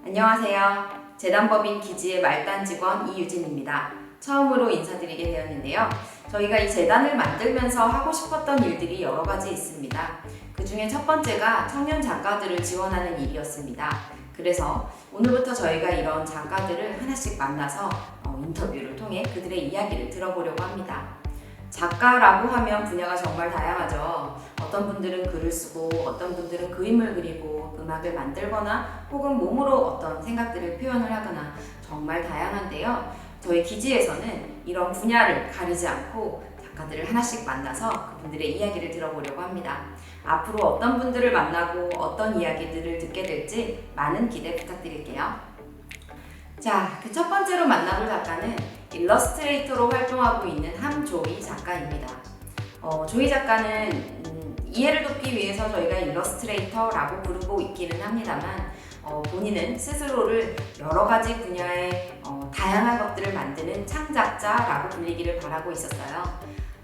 안녕하세요. 재단법인 기지의 말단 직원 이유진입니다. 처음으로 인사드리게 되었는데요. 저희가 이 재단을 만들면서 하고 싶었던 일들이 여러 가지 있습니다. 그 중에 첫 번째가 청년 작가들을 지원하는 일이었습니다. 그래서 오늘부터 저희가 이런 작가들을 하나씩 만나서 인터뷰를 통해 그들의 이야기를 들어보려고 합니다. 작가라고 하면 분야가 정말 다양하죠. 어떤 분들은 글을 쓰고 어떤 분들은 그림을 그리고 음악을 만들거나 혹은 몸으로 어떤 생각들을 표현을 하거나 정말 다양한데요. 저희 기지에서는 이런 분야를 가리지 않고 작가들을 하나씩 만나서 그분들의 이야기를 들어보려고 합니다. 앞으로 어떤 분들을 만나고 어떤 이야기들을 듣게 될지 많은 기대 부탁드릴게요. 자, 그 첫 번째로 만나볼 작가는 일러스트레이터로 활동하고 있는 함조이 작가입니다. 조이 작가는 이해를 돕기 위해서 저희가 일러스트레이터라고 부르고 있기는 합니다만 본인은 스스로를 여러 가지 분야의 다양한 것들을 만드는 창작자라고 불리기를 바라고 있었어요.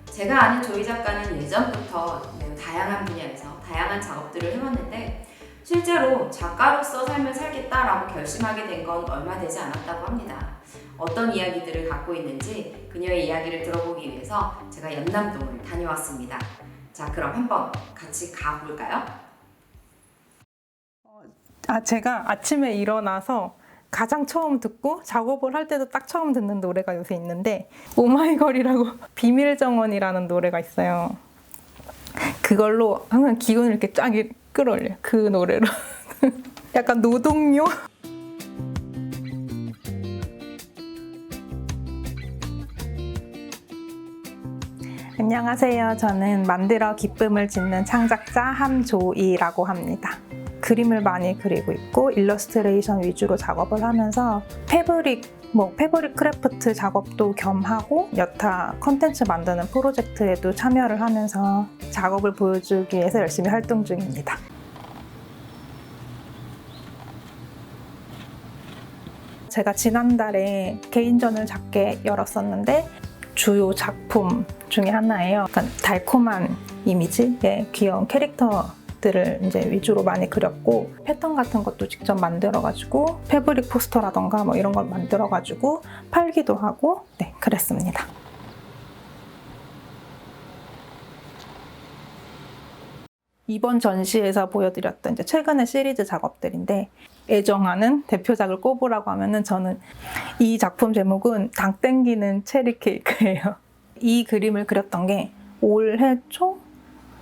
제가 아는 조이 작가는 예전부터 매우 다양한 분야에서 다양한 작업들을 해왔는데 실제로 작가로서 삶을 살겠다라고 결심하게 된 건 얼마 되지 않았다고 합니다. 어떤 이야기들을 갖고 있는지 그녀의 이야기를 들어보기 위해서 제가 연남동을 다녀왔습니다. 자, 그럼 한번 같이 가볼까요? 제가 아침에 일어나서 가장 처음 듣고 작업을 할 때도 딱 처음 듣는 노래가 요새 있는데 오마이걸이라고 비밀정원이라는 노래가 있어요. 그걸로 항상 기운을 이렇게 쫙 끌어올려요. 그 노래로. 약간 노동요? 안녕하세요. 저는 만들어 기쁨을 짓는 창작자 함조이라고 합니다. 그림을 많이 그리고 있고 일러스트레이션 위주로 작업을 하면서 패브릭 크래프트 작업도 겸하고 여타 컨텐츠 만드는 프로젝트에도 참여를 하면서 작업을 보여주기 위해서 열심히 활동 중입니다. 제가 지난달에 개인전을 작게 열었었는데 주요 작품 중에 하나예요. 약간 달콤한 이미지의 귀여운 캐릭터들을 이제 위주로 많이 그렸고 패턴 같은 것도 직접 만들어가지고 패브릭 포스터라던가 이런 걸 만들어가지고 팔기도 하고 그랬습니다. 이번 전시에서 보여드렸던 이제 최근의 시리즈 작업들인데 애정하는 대표작을 꼽으라고 하면은 저는 이 작품 제목은 당 땡기는 체리 케이크예요. 이 그림을 그렸던 게 올해 초?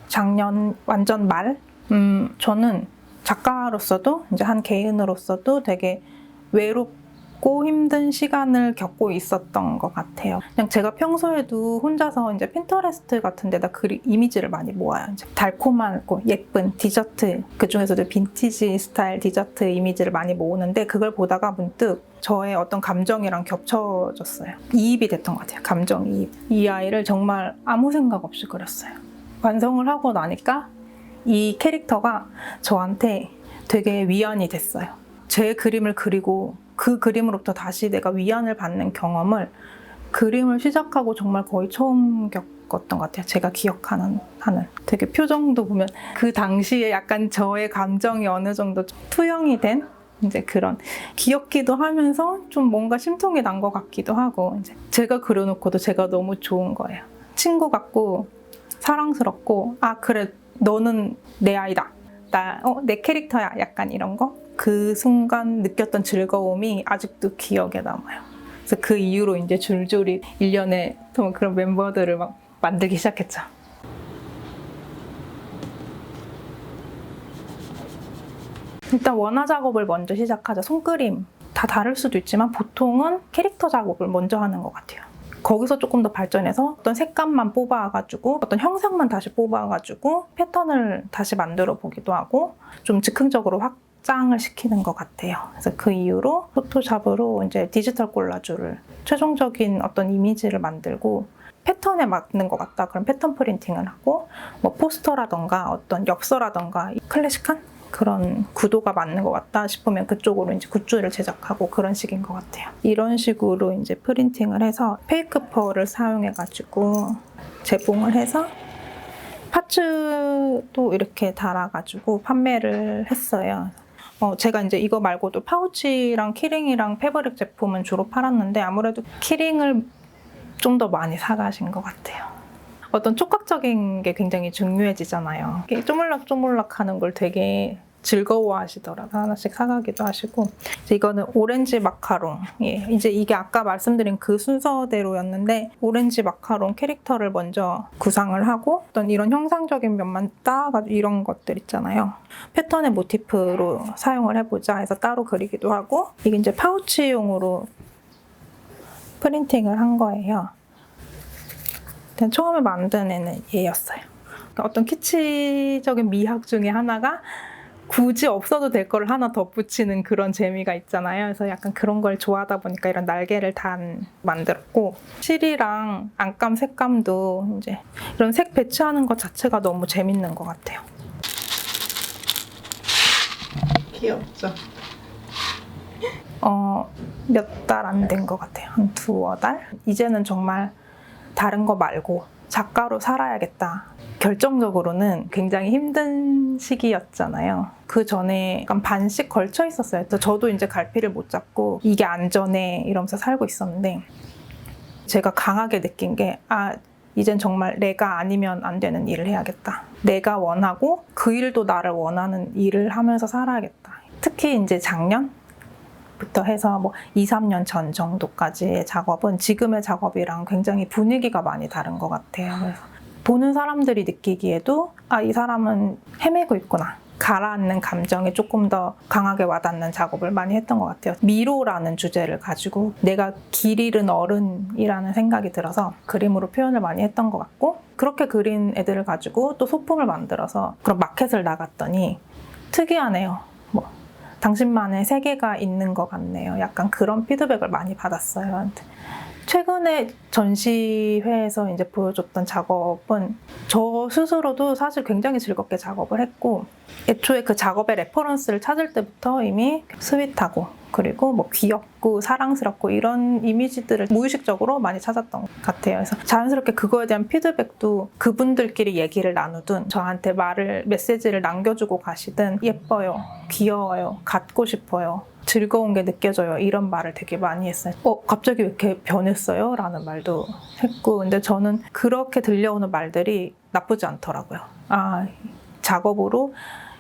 작년 완전 말? 저는 작가로서도 이제 한 개인으로서도 되게 외롭고 힘든 시간을 겪고 있었던 것 같아요. 그냥 제가 평소에도 혼자서 이제 핀터레스트 같은 데다 이미지를 많이 모아요. 이제 달콤하고 예쁜 디저트, 그 중에서도 빈티지 스타일 디저트 이미지를 많이 모으는데 그걸 보다가 문득 저의 어떤 감정이랑 겹쳐졌어요. 이입이 됐던 것 같아요. 감정이입. 이 아이를 정말 아무 생각 없이 그렸어요. 완성을 하고 나니까 이 캐릭터가 저한테 되게 위안이 됐어요. 제 그림을 그리고 그 그림으로부터 다시 내가 위안을 받는 경험을 그림을 시작하고 정말 거의 처음 겪었던 것 같아요. 제가 기억하는 되게 표정도 보면 그 당시에 약간 저의 감정이 어느 정도 투영이 된 이제 그런 귀엽기도 하면서 좀 뭔가 심통이 난 것 같기도 하고 이제 제가 그려놓고도 제가 너무 좋은 거예요. 친구 같고 사랑스럽고 그래 너는 내 아이다. 내 캐릭터야. 약간 이런 거. 그 순간 느꼈던 즐거움이 아직도 기억에 남아요. 그래서 그 이후로 이제 줄줄이 일련의 그런 멤버들을 막 만들기 시작했죠. 일단 원화 작업을 먼저 시작하자. 손그림 다 다를 수도 있지만 보통은 캐릭터 작업을 먼저 하는 것 같아요. 거기서 조금 더 발전해서 어떤 색감만 뽑아가지고 어떤 형상만 다시 뽑아가지고 패턴을 다시 만들어 보기도 하고 좀 즉흥적으로 확장을 시키는 것 같아요. 그래서 그 이후로 포토샵으로 이제 디지털 콜라주를 최종적인 어떤 이미지를 만들고 패턴에 맞는 것 같다. 그럼 패턴 프린팅을 하고 포스터라던가 어떤 엽서라던가 클래식한 그런 구도가 맞는 것 같다 싶으면 그쪽으로 이제 굿즈를 제작하고 그런 식인 것 같아요. 이런 식으로 이제 프린팅을 해서 페이크 펄을 사용해가지고 제봉을 해서 파츠도 이렇게 달아가지고 판매를 했어요. 제가 이제 이거 말고도 파우치랑 키링이랑 패브릭 제품은 주로 팔았는데 아무래도 키링을 좀 더 많이 사가신 것 같아요. 어떤 촉각적인 게 굉장히 중요해지잖아요. 이렇게 쪼물락쪼물락 하는 걸 되게 즐거워하시더라고요. 하나씩 사가기도 하시고. 이거는 오렌지 마카롱. 예, 이제 이게 아까 말씀드린 그 순서대로였는데 오렌지 마카롱 캐릭터를 먼저 구상을 하고 어떤 이런 형상적인 면만 따가지고 이런 것들 있잖아요. 패턴의 모티프로 사용을 해보자 해서 따로 그리기도 하고 이게 이제 파우치용으로 프린팅을 한 거예요. 처음에 만든 애는 얘였어요. 그러니까 어떤 키치적인 미학 중에 하나가 굳이 없어도 될 거를 하나 덧붙이는 그런 재미가 있잖아요. 그래서 약간 그런 걸 좋아하다 보니까 이런 날개를 만들었고 실이랑 안감 색감도 이제 이런 색 배치하는 것 자체가 너무 재밌는 것 같아요. 귀엽죠? 몇 달 안 된 것 같아요. 한 2-3달? 이제는 정말 다른 거 말고 작가로 살아야겠다. 결정적으로는 굉장히 힘든 시기였잖아요. 그 전에 약간 반씩 걸쳐 있었어요. 저도 이제 갈피를 못 잡고 이게 안전해 이러면서 살고 있었는데 제가 강하게 느낀 게 이젠 정말 내가 아니면 안 되는 일을 해야겠다. 내가 원하고 그 일도 나를 원하는 일을 하면서 살아야겠다. 특히 이제 작년부터 해서 2-3년 전 정도까지의 작업은 지금의 작업이랑 굉장히 분위기가 많이 다른 것 같아요. 그래서 보는 사람들이 느끼기에도 이 사람은 헤매고 있구나. 가라앉는 감정이 조금 더 강하게 와닿는 작업을 많이 했던 것 같아요. 미로라는 주제를 가지고 내가 길 잃은 어른이라는 생각이 들어서 그림으로 표현을 많이 했던 것 같고 그렇게 그린 애들을 가지고 또 소품을 만들어서 그런 마켓을 나갔더니 특이하네요. 당신만의 세계가 있는 것 같네요. 약간 그런 피드백을 많이 받았어요. 최근에 전시회에서 이제 보여줬던 작업은 저 스스로도 사실 굉장히 즐겁게 작업을 했고 애초에 그 작업의 레퍼런스를 찾을 때부터 이미 스윗하고 그리고 귀엽고 사랑스럽고 이런 이미지들을 무의식적으로 많이 찾았던 것 같아요. 그래서 자연스럽게 그거에 대한 피드백도 그분들끼리 얘기를 나누든 저한테 메시지를 남겨주고 가시든 예뻐요, 귀여워요, 갖고 싶어요, 즐거운 게 느껴져요 이런 말을 되게 많이 했어요. 갑자기 왜 이렇게 변했어요? 라는 말도 했고 근데 저는 그렇게 들려오는 말들이 나쁘지 않더라고요. 작업으로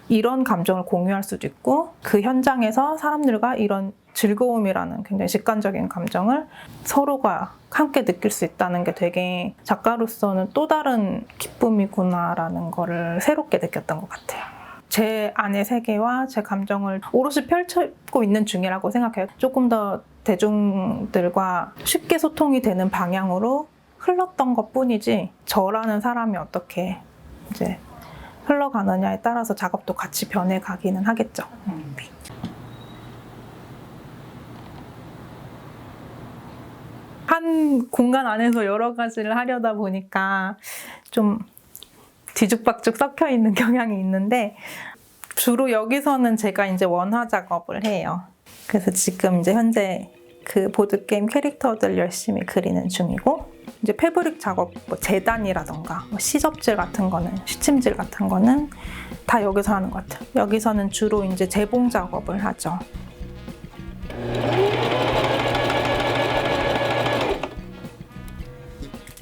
이런 감정을 공유할 수도 있고 그 현장에서 사람들과 이런 즐거움이라는 굉장히 직관적인 감정을 서로가 함께 느낄 수 있다는 게 되게 작가로서는 또 다른 기쁨이구나라는 거를 새롭게 느꼈던 것 같아요. 제 안의 세계와 제 감정을 오롯이 펼치고 있는 중이라고 생각해요. 조금 더 대중들과 쉽게 소통이 되는 방향으로 흘렀던 것뿐이지 저라는 사람이 어떻게 이제 흘러가느냐에 따라서 작업도 같이 변해가기는 하겠죠. 한 공간 안에서 여러 가지를 하려다 보니까 좀 뒤죽박죽 섞여 있는 경향이 있는데 주로 여기서는 제가 이제 원화 작업을 해요. 그래서 지금 이제 현재 그 보드게임 캐릭터들 열심히 그리는 중이고 이제 패브릭 작업, 재단이라던가 시접질 같은 거는, 시침질 같은 거는 다 여기서 하는 것 같아요. 여기서는 주로 이제 재봉 작업을 하죠.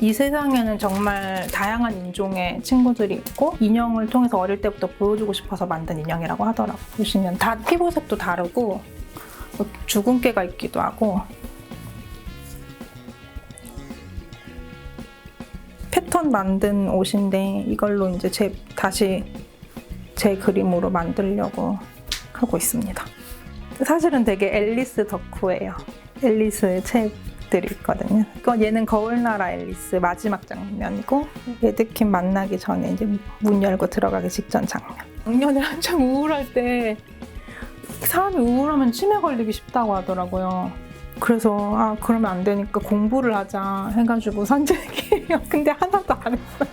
이 세상에는 정말 다양한 인종의 친구들이 있고 인형을 통해서 어릴 때부터 보여주고 싶어서 만든 인형이라고 하더라고요. 보시면 다 피부색도 다르고 주근깨가 있기도 하고 패턴 만든 옷인데 이걸로 이제 다시 제 그림으로 만들려고 하고 있습니다. 사실은 되게 앨리스 덕후예요. 앨리스의 책들이 있거든요. 얘는 거울나라 앨리스 마지막 장면이고 에드킨 만나기 전에 이제 문 열고 들어가기 직전 장면. 작년에 한참 우울할 때 사람이 우울하면 치매 걸리기 쉽다고 하더라고요. 그래서 그러면 안 되니까 공부를 하자 해가지고 산책이에요. 근데 하나도 안 했어요.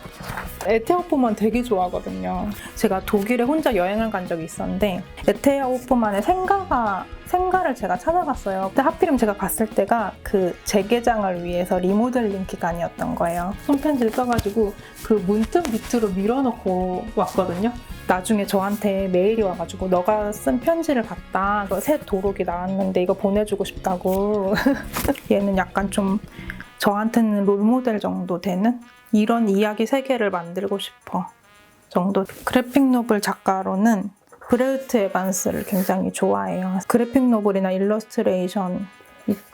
에테아 호프만 되게 좋아하거든요. 제가 독일에 혼자 여행을 간 적이 있었는데 에테아 호프만의 생가를 제가 찾아갔어요. 근데 하필이면 제가 갔을 때가 그 재개장을 위해서 리모델링 기간이었던 거예요. 손편지를 써가지고 그 문틈 밑으로 밀어넣고 왔거든요. 나중에 저한테 메일이 와가지고 너가 쓴 편지를 봤다. 새 도록이 나왔는데 이거 보내주고 싶다고. 얘는 약간 좀 저한테는 롤모델 정도 되는 이런 이야기 세계를 만들고 싶어 정도. 그래픽 노블 작가로는 브레흐트 에반스를 굉장히 좋아해요. 그래픽 노블이나 일러스트레이션,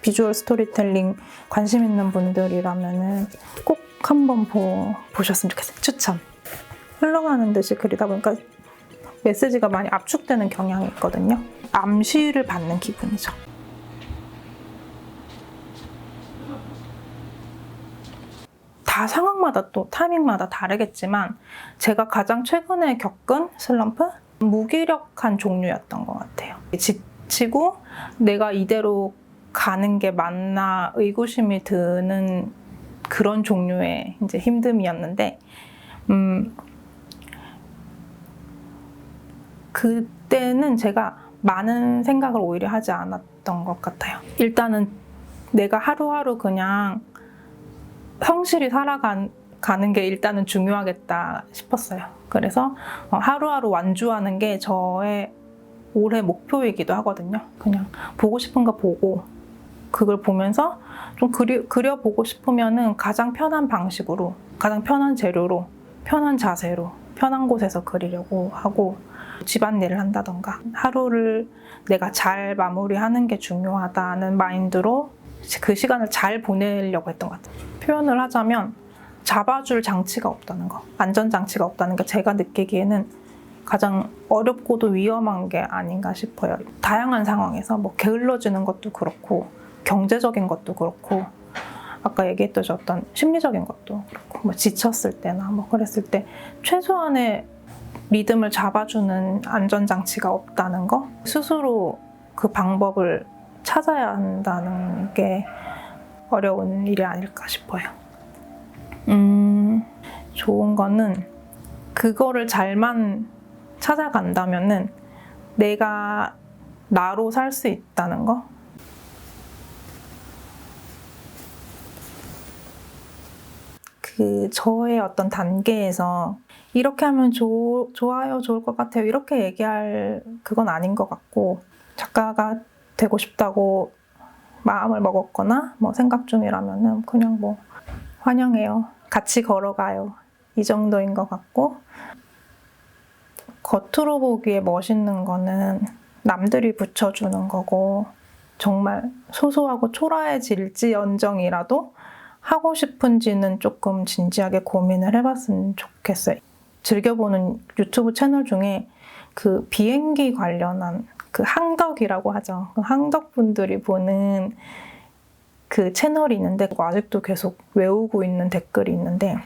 비주얼 스토리텔링 관심 있는 분들이라면 꼭 한번 보셨으면 좋겠어요. 추천. 흘러가는 듯이 그리다 보니까 메시지가 많이 압축되는 경향이 있거든요. 암시를 받는 기분이죠. 다 상황마다 또 타이밍마다 다르겠지만 제가 가장 최근에 겪은 슬럼프? 무기력한 종류였던 것 같아요. 지치고 내가 이대로 가는 게 맞나 의구심이 드는 그런 종류의 이제 힘듦이었는데 그때는 제가 많은 생각을 오히려 하지 않았던 것 같아요. 일단은 내가 하루하루 그냥 성실히 살아가는 게 일단은 중요하겠다 싶었어요. 그래서 하루하루 완주하는 게 저의 올해 목표이기도 하거든요. 그냥 보고 싶은 거 보고 그걸 보면서 좀 그려보고 싶으면은 가장 편한 방식으로, 가장 편한 재료로, 편한 자세로, 편한 곳에서 그리려고 하고 집안일을 한다던가 하루를 내가 잘 마무리하는 게 중요하다는 마인드로 그 시간을 잘 보내려고 했던 것 같아요. 표현을 하자면 잡아줄 장치가 없다는 거, 안전장치가 없다는 게 제가 느끼기에는 가장 어렵고도 위험한 게 아닌가 싶어요. 다양한 상황에서 뭐 게을러지는 것도 그렇고 경제적인 것도 그렇고 아까 얘기했듯이 어떤 심리적인 것도 그렇고 뭐 지쳤을 때나 뭐 그랬을 때 최소한의 리듬을 잡아주는 안전장치가 없다는 거, 스스로 그 방법을 찾아야 한다는 게 어려운 일이 아닐까 싶어요. 좋은 거는 그거를 잘만 찾아간다면은 내가 나로 살 수 있다는 거. 그 저의 어떤 단계에서 이렇게 하면 좋아요, 좋을 것 같아요 이렇게 얘기할 그건 아닌 것 같고, 작가가 되고 싶다고 마음을 먹었거나 뭐 생각 중이라면은 그냥 뭐 환영해요, 같이 걸어가요 이 정도인 것 같고, 겉으로 보기에 멋있는 거는 남들이 붙여주는 거고 정말 소소하고 초라해질지언정이라도 하고 싶은지는 조금 진지하게 고민을 해봤으면 좋겠어요. 즐겨보는 유튜브 채널 중에 그 비행기 관련한 그 항덕이라고 하죠. 그 항덕분들이 보는 그 채널이 있는데 아직도 계속 외우고 있는 댓글이 있는데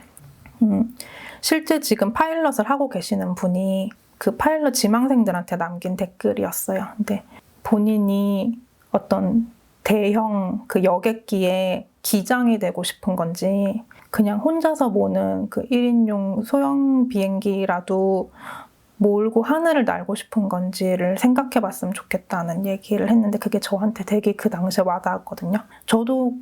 실제 지금 파일럿을 하고 계시는 분이 그 파일럿 지망생들한테 남긴 댓글이었어요. 근데 본인이 어떤 대형 그 여객기에 기장이 되고 싶은 건지 그냥 혼자서 모는 그 1인용 소형 비행기라도 몰고 하늘을 날고 싶은 건지를 생각해 봤으면 좋겠다는 얘기를 했는데 그게 저한테 되게 그 당시에 와닿았거든요. 저도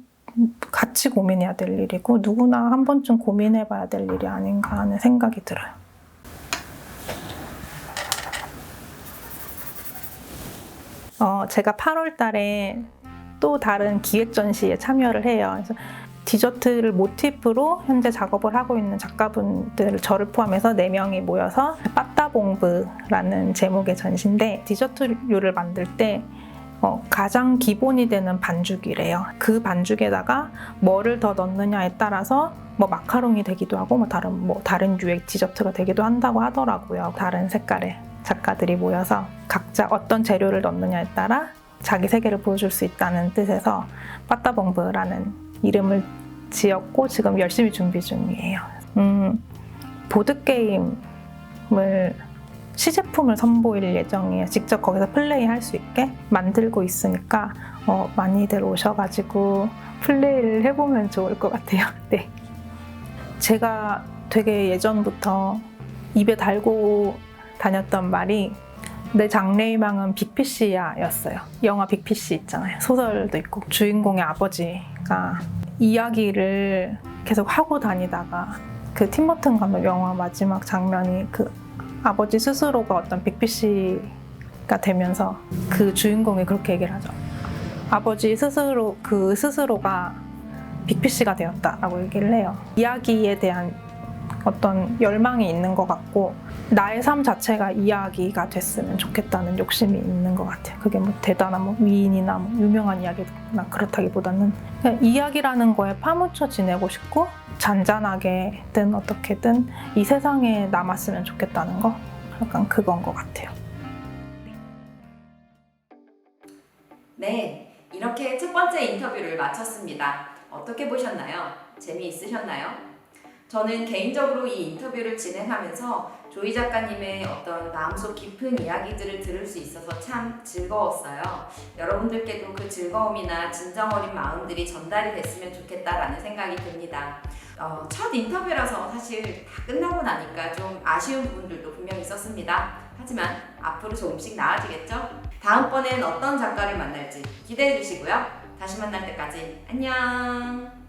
같이 고민해야 될 일이고 누구나 한 번쯤 고민해 봐야 될 일이 아닌가 하는 생각이 들어요. 제가 8월 달에 또 다른 기획 전시에 참여를 해요. 그래서 디저트를 모티프로 현재 작업을 하고 있는 작가분들 저를 포함해서 4명이 모여서 빠따봉브라는 제목의 전시인데 디저트류를 만들 때 가장 기본이 되는 반죽이래요. 그 반죽에다가 뭐를 더 넣느냐에 따라서 뭐 마카롱이 되기도 하고 다른 류의 디저트가 되기도 한다고 하더라고요. 다른 색깔의 작가들이 모여서 각자 어떤 재료를 넣느냐에 따라 자기 세계를 보여줄 수 있다는 뜻에서 빠따봉브라는 이름을 지었고 지금 열심히 준비 중이에요. 보드게임을 시제품을 선보일 예정이에요. 직접 거기서 플레이할 수 있게 만들고 있으니까 많이들 오셔가지고 플레이를 해보면 좋을 것 같아요. 네. 제가 되게 예전부터 입에 달고 다녔던 말이 내 장래희망은 빅피쉬야 였어요. 영화 빅피쉬 있잖아요. 소설도 있고 주인공의 아버지가 이야기를 계속 하고 다니다가 그 팀버튼 감독 영화 마지막 장면이 그 아버지 스스로가 어떤 빅피쉬가 되면서 그 주인공이 그렇게 얘기를 하죠. 아버지 스스로가 빅피쉬가 되었다라고 얘기를 해요. 이야기에 대한 어떤 열망이 있는 것 같고 나의 삶 자체가 이야기가 됐으면 좋겠다는 욕심이 있는 것 같아요. 그게 뭐 대단한 뭐 위인이나 뭐 유명한 이야기나 그렇다기보다는 그냥 이야기라는 거에 파묻혀 지내고 싶고 잔잔하게든 어떻게든 이 세상에 남았으면 좋겠다는 거 약간 그건 것 같아요. 네, 이렇게 첫 번째 인터뷰를 마쳤습니다. 어떻게 보셨나요? 재미있으셨나요? 저는 개인적으로 이 인터뷰를 진행하면서 조이 작가님의 어떤 마음속 깊은 이야기들을 들을 수 있어서 참 즐거웠어요. 여러분들께도 그 즐거움이나 진정 어린 마음들이 전달이 됐으면 좋겠다라는 생각이 듭니다. 첫 인터뷰라서 사실 다 끝나고 나니까 좀 아쉬운 부분들도 분명히 있었습니다. 하지만 앞으로 조금씩 나아지겠죠? 다음번엔 어떤 작가를 만날지 기대해 주시고요. 다시 만날 때까지 안녕!